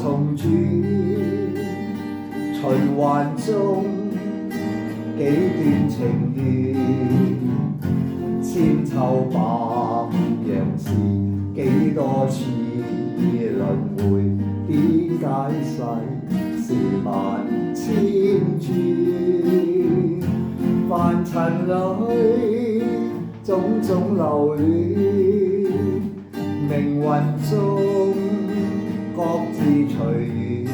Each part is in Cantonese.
重轉，循環中幾段情緣，千秋百樣事，幾多次輪迴，點解世事萬千轉？凡塵裏種種流亂，命運中各自隨緣。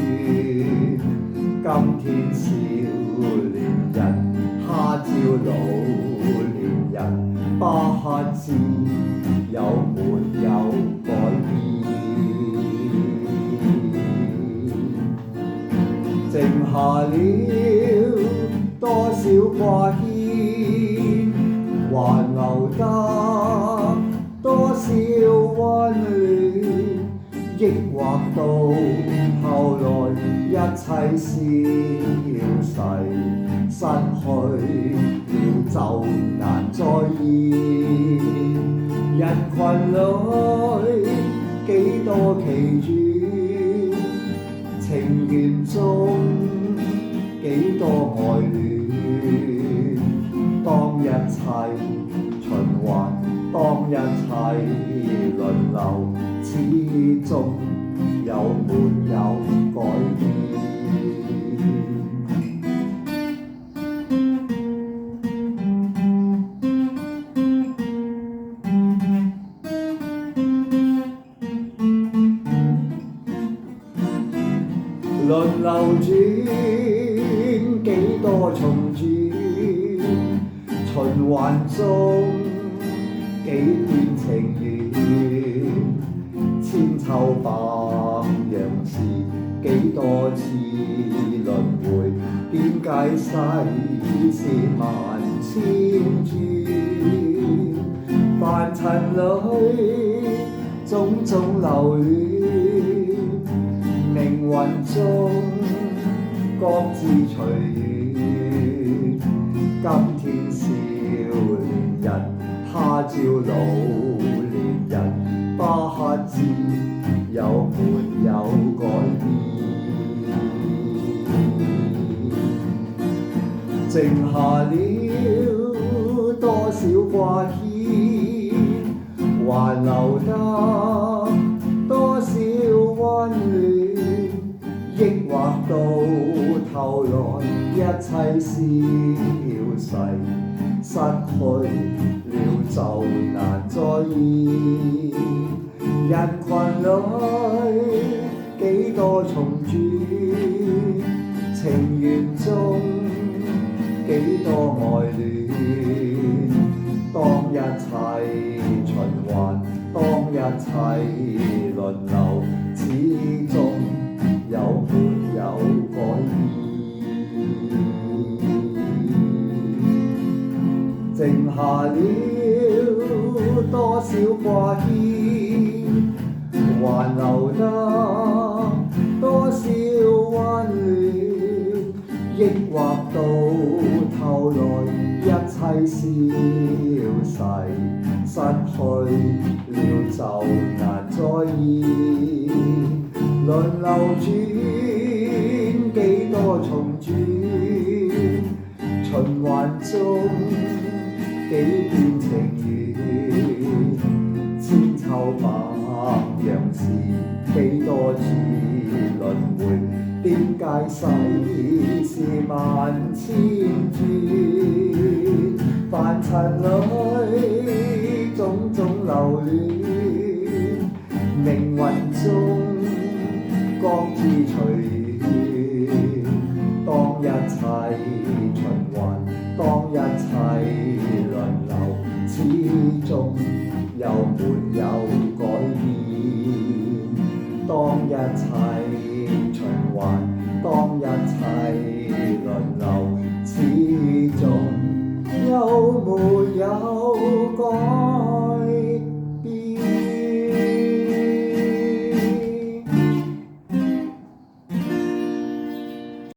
今天少年人，他朝老年人，不知有沒有改變？剩下了多少掛牽，還留得多少溫暖？抑或到後來一切消逝，失去了就難再現。人群裏幾多奇轉，情緣中幾多愛戀。當一切循環，當一切輪流，始終有沒有改變？輪流轉，幾多重轉，循環中幾段情緣，千秋百樣事，幾多次輪迴，點解世事萬千轉？凡塵裏種種流亂，命運中各自隨緣。今天少年人，他朝老年人，不知有沒有改變？剩下了多少掛牽，還留得多少溫暖？抑或到頭來一切消逝，失去了就難再現。人群裏幾多重轉，情緣中幾多愛戀。當一切循環，當一切輪流，始終有沒有改變？剩下了多少掛牽，還留得多少溫暖？抑或到頭來一切消逝，失去了就難再現。輪流轉，幾多重轉，循環中幾段情緣，千秋百樣事，幾多次輪迴，點解世事萬千轉？凡塵裏種種流亂，命運中各自隨緣。當一切循環，當一切輪流，始終有沒有改變？當一切循環，當一切輪流，始終有沒有改變？